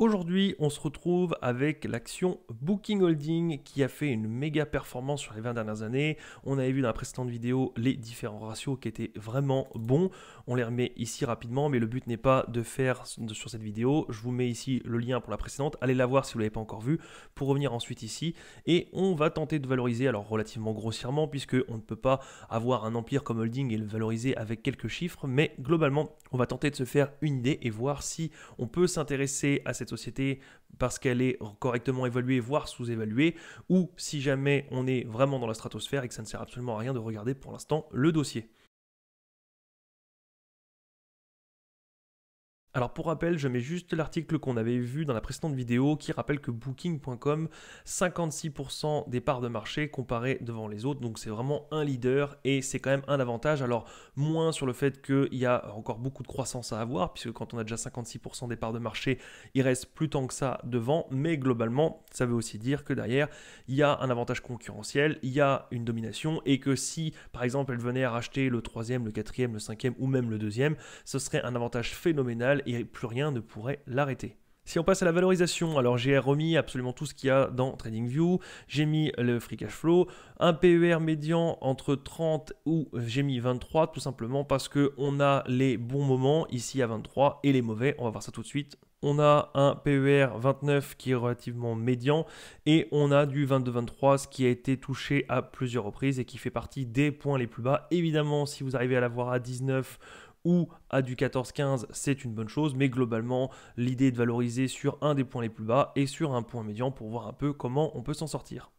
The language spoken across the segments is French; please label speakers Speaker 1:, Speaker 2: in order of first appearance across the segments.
Speaker 1: Aujourd'hui, on se retrouve avec l'action Booking Holding qui a fait une méga performance sur les 20 dernières années. On avait vu dans la précédente vidéo les différents ratios qui étaient vraiment bons. On les remet ici rapidement, mais le but n'est pas de faire sur cette vidéo. Je vous mets ici le lien pour la précédente. Allez la voir si vous ne l'avez pas encore vue pour revenir ensuite ici. Et on va tenter de valoriser, alors relativement grossièrement, puisqu'on ne peut pas avoir un empire comme Holding et le valoriser avec quelques chiffres. Mais globalement, on va tenter de se faire une idée et voir si on peut s'intéresser à cette société parce qu'elle est correctement évaluée, voire sous-évaluée, ou si jamais on est vraiment dans la stratosphère et que ça ne sert absolument à rien de regarder pour l'instant le dossier. Alors pour rappel, je mets juste l'article qu'on avait vu dans la précédente vidéo qui rappelle que Booking.com, 56% des parts de marché comparé devant les autres, donc c'est vraiment un leader et c'est quand même un avantage. Alors moins sur le fait qu'il y a encore beaucoup de croissance à avoir, puisque quand on a déjà 56% des parts de marché, il reste plus tant que ça devant, mais globalement, ça veut aussi dire que derrière, il y a un avantage concurrentiel, il y a une domination et que si par exemple elle venait à racheter le troisième, le quatrième, le cinquième ou même le deuxième, ce serait un avantage phénoménal et plus rien ne pourrait l'arrêter. Si on passe à la valorisation, alors j'ai remis absolument tout ce qu'il y a dans TradingView, j'ai mis le free cash flow, un PER médian entre 30 ou j'ai mis 23 tout simplement parce qu'on a les bons moments ici à 23 et les mauvais, on va voir ça tout de suite. On a un PER 29 qui est relativement médian et on a du 22-23 ce qui a été touché à plusieurs reprises et qui fait partie des points les plus bas. Évidemment, si vous arrivez à l'avoir à 19 ou à du 14-15, c'est une bonne chose, mais globalement, l'idée est de valoriser sur un des points les plus bas et sur un point médian pour voir un peu comment on peut s'en sortir.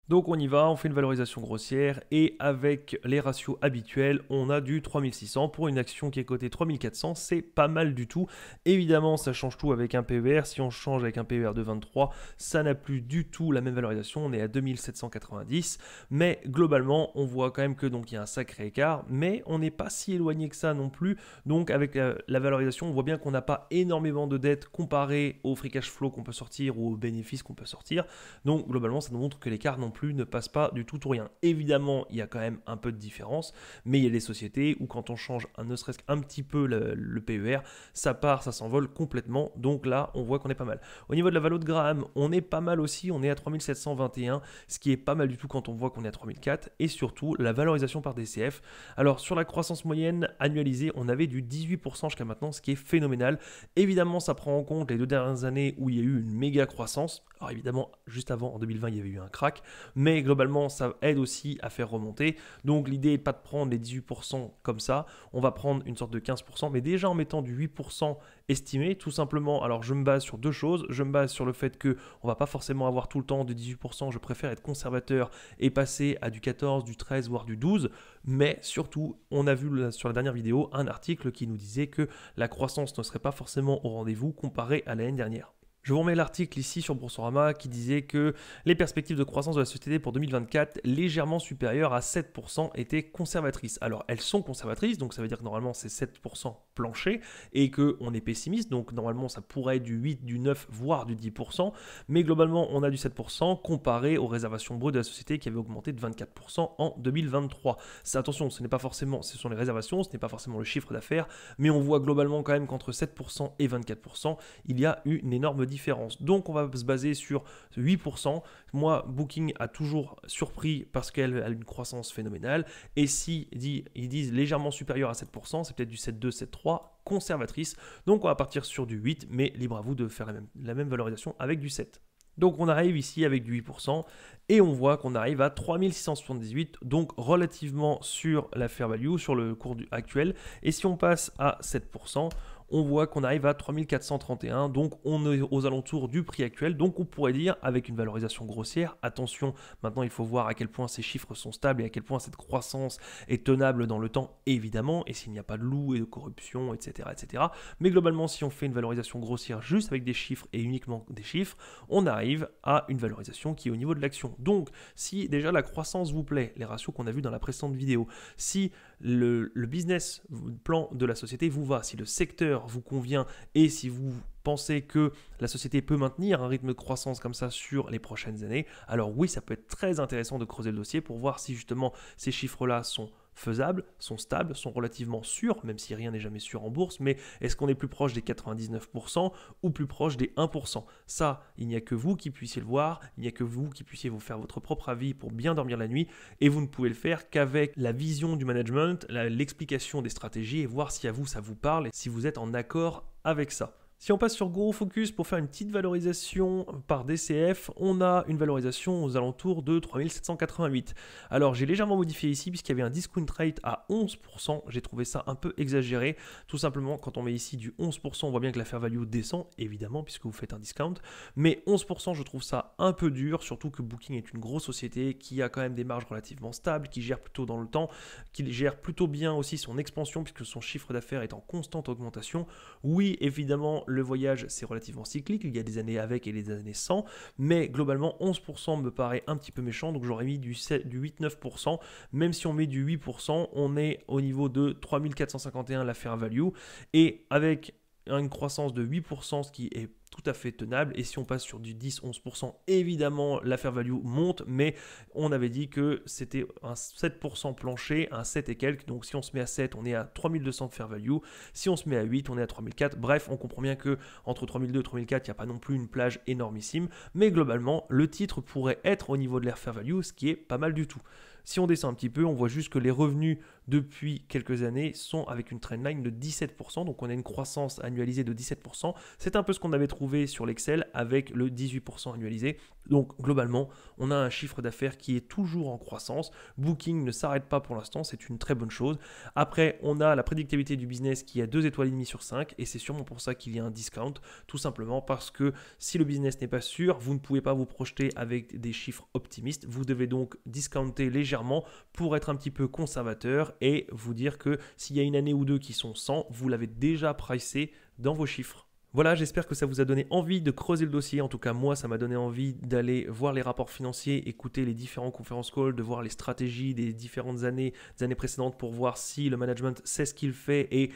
Speaker 1: Donc on y va, on fait une valorisation grossière et avec les ratios habituels, on a du 3600 pour une action qui est cotée 3400, c'est pas mal du tout. Évidemment, ça change tout avec un PER. Si on change avec un PER de 23, ça n'a plus du tout la même valorisation, on est à 2790. Mais globalement, on voit quand même que donc il y a un sacré écart, mais on n'est pas si éloigné que ça non plus. Donc avec la valorisation, on voit bien qu'on n'a pas énormément de dettes comparé au free cash flow qu'on peut sortir ou aux bénéfices qu'on peut sortir. Donc globalement, ça nous montre que l'écart non plus ne passe pas du tout ou rien. Évidemment, il y a quand même un peu de différence, mais il y a des sociétés où quand on change ne serait-ce qu'un petit peu le PER, ça part, ça s'envole complètement. Donc là, on voit qu'on est pas mal. Au niveau de la valo de Graham, on est pas mal aussi, on est à 3721, ce qui est pas mal du tout quand on voit qu'on est à 3004, et surtout la valorisation par DCF. Alors sur la croissance moyenne annualisée, on avait du 18% jusqu'à maintenant, ce qui est phénoménal. Évidemment, ça prend en compte les 2 dernières années où il y a eu une méga croissance. Alors évidemment, juste avant, en 2020, il y avait eu un crack, mais globalement, ça aide aussi à faire remonter. Donc l'idée n'est pas de prendre les 18% comme ça, on va prendre une sorte de 15%, mais déjà en mettant du 8% estimé, tout simplement. Alors je me base sur deux choses, je me base sur le fait qu'on ne va pas forcément avoir tout le temps de 18%, je préfère être conservateur et passer à du 14, du 13, voire du 12, mais surtout, on a vu sur la dernière vidéo un article qui nous disait que la croissance ne serait pas forcément au rendez-vous comparé à l'année dernière. Je vous remets l'article ici sur Boursorama qui disait que les perspectives de croissance de la société pour 2024 légèrement supérieures à 7% étaient conservatrices. Alors elles sont conservatrices, donc ça veut dire que normalement c'est 7% plancher et qu'on est pessimiste, donc normalement ça pourrait être du 8, du 9, voire du 10%, mais globalement on a du 7% comparé aux réservations brutes de la société qui avaient augmenté de 24% en 2023. Attention, ce n'est pas forcément, ce sont les réservations, ce n'est pas forcément le chiffre d'affaires, mais on voit globalement quand même qu'entre 7% et 24%, il y a une énorme différence. Donc on va se baser sur 8%. Moi, Booking a toujours surpris parce qu'elle a une croissance phénoménale. Et si ils disent légèrement supérieur à 7%, c'est peut-être du 7,2, 7,3 conservatrice. Donc on va partir sur du 8, mais libre à vous de faire la même valorisation avec du 7. Donc on arrive ici avec du 8% et on voit qu'on arrive à 3678, donc relativement sur la fair value, sur le cours actuel. Et si on passe à 7%, on voit qu'on arrive à 3431, donc on est aux alentours du prix actuel. Donc on pourrait dire, avec une valorisation grossière, attention, maintenant il faut voir à quel point ces chiffres sont stables et à quel point cette croissance est tenable dans le temps, évidemment, et s'il n'y a pas de loup et de corruption, etc., etc. Mais globalement, si on fait une valorisation grossière juste avec des chiffres et uniquement des chiffres, on arrive à une valorisation qui est au niveau de l'action. Donc, si déjà la croissance vous plaît, les ratios qu'on a vus dans la précédente vidéo, si le business plan de la société vous va, si le secteur vous convient et si vous pensez que la société peut maintenir un rythme de croissance comme ça sur les prochaines années, alors oui, ça peut être très intéressant de creuser le dossier pour voir si justement ces chiffres-là sont faisables, sont stables, sont relativement sûrs, même si rien n'est jamais sûr en bourse, mais est-ce qu'on est plus proche des 99% ou plus proche des 1%? Ça, il n'y a que vous qui puissiez le voir, il n'y a que vous qui puissiez vous faire votre propre avis pour bien dormir la nuit, et vous ne pouvez le faire qu'avec la vision du management, l'explication des stratégies, et voir si à vous ça vous parle et si vous êtes en accord avec ça. Si on passe sur Gros Focus pour faire une petite valorisation par DCF, on a une valorisation aux alentours de 3788. Alors j'ai légèrement modifié ici puisqu'il y avait un discount rate à 11%, j'ai trouvé ça un peu exagéré. Tout simplement quand on met ici du 11%, on voit bien que la fair value descend, évidemment puisque vous faites un discount. Mais 11% je trouve ça un peu dur, surtout que Booking est une grosse société qui a quand même des marges relativement stables, qui gère plutôt dans le temps, qui gère plutôt bien aussi son expansion puisque son chiffre d'affaires est en constante augmentation. Oui, évidemment, le voyage, c'est relativement cyclique, il y a des années avec et des années sans, mais globalement, 11% me paraît un petit peu méchant, donc j'aurais mis du 8-9%, même si on met du 8%, on est au niveau de 3451 la fair value, et avec une croissance de 8%, ce qui est tout à fait tenable. Et si on passe sur du 10-11%, évidemment la fair value monte, mais on avait dit que c'était un 7% plancher, un 7 et quelques. Donc si on se met à 7, on est à 3200 de fair value. Si on se met à 8, on est à 3004. Bref, on comprend bien que entre 3002 et 3004, il n'y a pas non plus une plage énormissime, mais globalement, le titre pourrait être au niveau de l'air fair value, ce qui est pas mal du tout. Si on descend un petit peu, on voit juste que les revenus depuis quelques années sont avec une trendline de 17%, donc on a une croissance annualisée de 17%. C'est un peu ce qu'on avait trouvé sur l'Excel avec le 18% annualisé. Donc globalement, on a un chiffre d'affaires qui est toujours en croissance. Booking ne s'arrête pas pour l'instant, c'est une très bonne chose. Après, on a la prédictabilité du business qui est à 2 étoiles et demie sur 5, et c'est sûrement pour ça qu'il y a un discount, tout simplement parce que si le business n'est pas sûr, vous ne pouvez pas vous projeter avec des chiffres optimistes. Vous devez donc discounter légèrement pour être un petit peu conservateur et vous dire que s'il y a une année ou deux qui sont 100, vous l'avez déjà pricé dans vos chiffres. Voilà, j'espère que ça vous a donné envie de creuser le dossier. En tout cas, moi, ça m'a donné envie d'aller voir les rapports financiers, écouter les différents conference calls, de voir les stratégies des différentes années, des années précédentes pour voir si le management sait ce qu'il fait et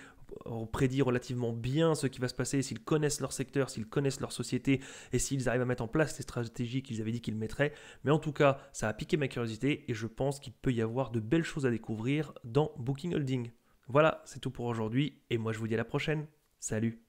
Speaker 1: prédit relativement bien ce qui va se passer, s'ils connaissent leur secteur, s'ils connaissent leur société et s'ils arrivent à mettre en place les stratégies qu'ils avaient dit qu'ils mettraient. Mais en tout cas, ça a piqué ma curiosité et je pense qu'il peut y avoir de belles choses à découvrir dans Booking Holding. Voilà, c'est tout pour aujourd'hui et moi je vous dis à la prochaine. Salut!